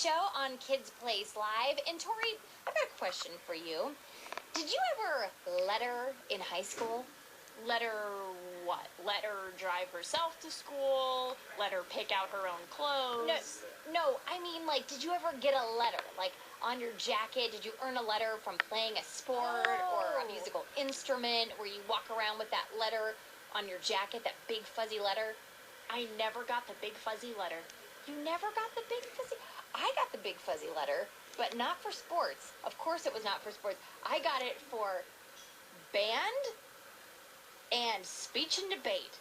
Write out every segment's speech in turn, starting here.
Show on Kids Place Live. And Tori, I've got a question for you. Did you ever letter in high school? Let her what? Let her drive herself to school? Let her pick out her own clothes? No, I mean, like, did you ever get a letter? Like, on your jacket, did you earn a letter from playing a sport or a musical instrument where you walk around with that letter on your jacket, that big fuzzy letter? I never got the big fuzzy letter. You never got the big fuzzy? I got the big fuzzy letter, but not for sports. Of course it was not for sports. I got it for band and speech and debate.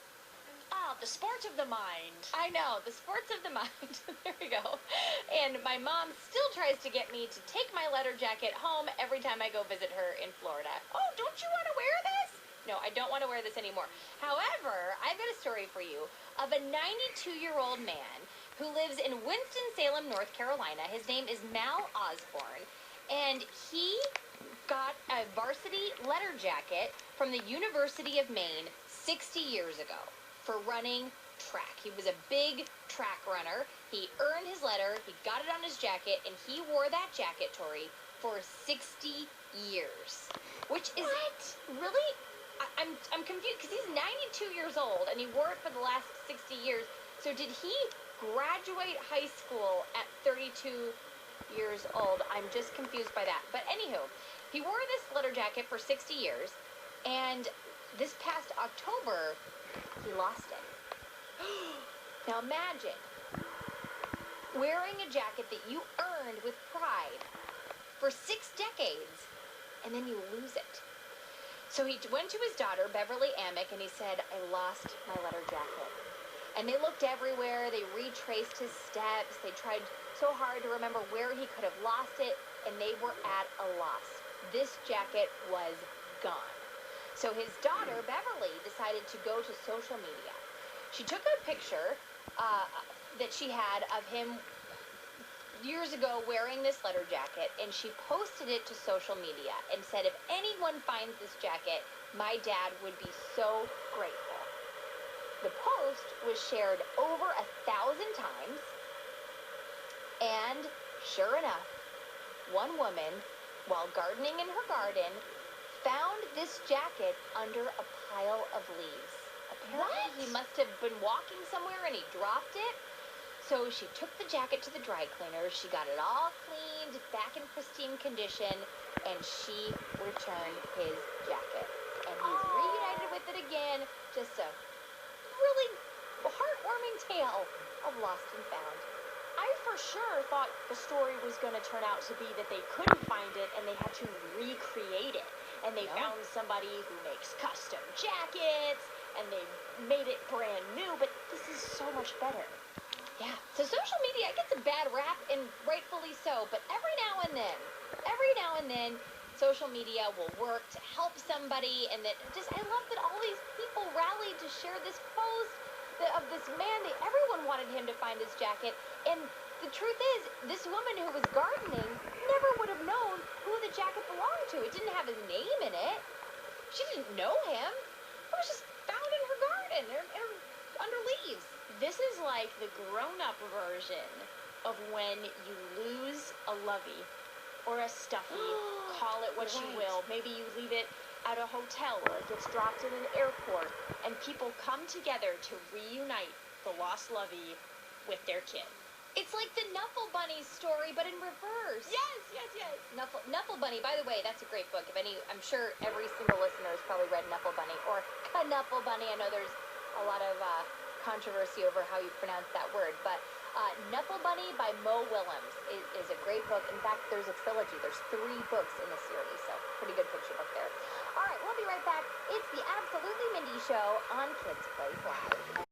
Ah, the sport of the mind. I know, the sports of the mind. There we go. And my mom still tries to get me to take my letter jacket home every time I go visit her in Florida. Oh, don't you want to wear this? No, I don't want to wear this anymore. However, I've got a story for you of a 92-year-old man who lives in Winston-Salem, North Carolina. His name is Mal Osborne, and he got a varsity letter jacket from the University of Maine 60 years ago for running track. He was a big track runner. He earned his letter, he got it on his jacket, and he wore that jacket, Tori, for 60 years. Which is really, I'm confused because he's 92 years old and he wore it for the last 60 years. So did he graduate high school at 32 years old? I'm just confused by that. But anywho, he wore this letter jacket for 60 years, and this past October, he lost it. Now imagine wearing a jacket that you earned with pride for 6 decades, and then you lose it. So he went to his daughter, Beverly Amick, and he said, I lost my letter jacket. And they looked everywhere, they retraced his steps, they tried so hard to remember where he could have lost it, and they were at a loss. This jacket was gone. So his daughter, Beverly, decided to go to social media. She took a picture that she had of him years ago wearing this letter jacket, and she posted it to social media and said, if anyone finds this jacket, my dad would be so grateful. The post was shared over 1,000 times, and sure enough, one woman, while gardening in her garden, found this jacket under a pile of leaves. Apparently, he must have been walking somewhere and he dropped it. So she took the jacket to the dry cleaner, she got it all cleaned, back in pristine condition, and she returned his jacket. And he's reunited with it again. Just a really heartwarming tale of lost and found. I for sure thought the story was going to turn out to be that they couldn't find it and they had to recreate it. And they found somebody who makes custom jackets and they made it brand new, but this is so much better. Yeah, so social media gets a bad rap, and rightfully so, but every now and then, social media will work to help somebody, and that I love that all these people rallied to share this post of this man. Everyone wanted him to find his jacket, and the truth is, this woman who was gardening never would have known who the jacket belonged to. It didn't have his name in it. She didn't know him. It was just found in her garden, under leaves. This is like the grown-up version of when you lose a lovey or a stuffy, call it what you will. Maybe you leave it at a hotel or it gets dropped in an airport, and people come together to reunite the lost lovey with their kid. It's like the Knuffle Bunny story, but in reverse. Yes. Knuffle Bunny, by the way, that's a great book. I'm sure every single listener has probably read Knuffle Bunny or Knuffle Bunny. I know there's a lot of controversy over how you pronounce that word, but Knuffle Bunny by Mo Willems is a great book. In fact, there's a trilogy. There's 3 books in the series, so pretty good picture book there. All right, we'll be right back. It's the Absolutely Mindy Show on Kids Place Live.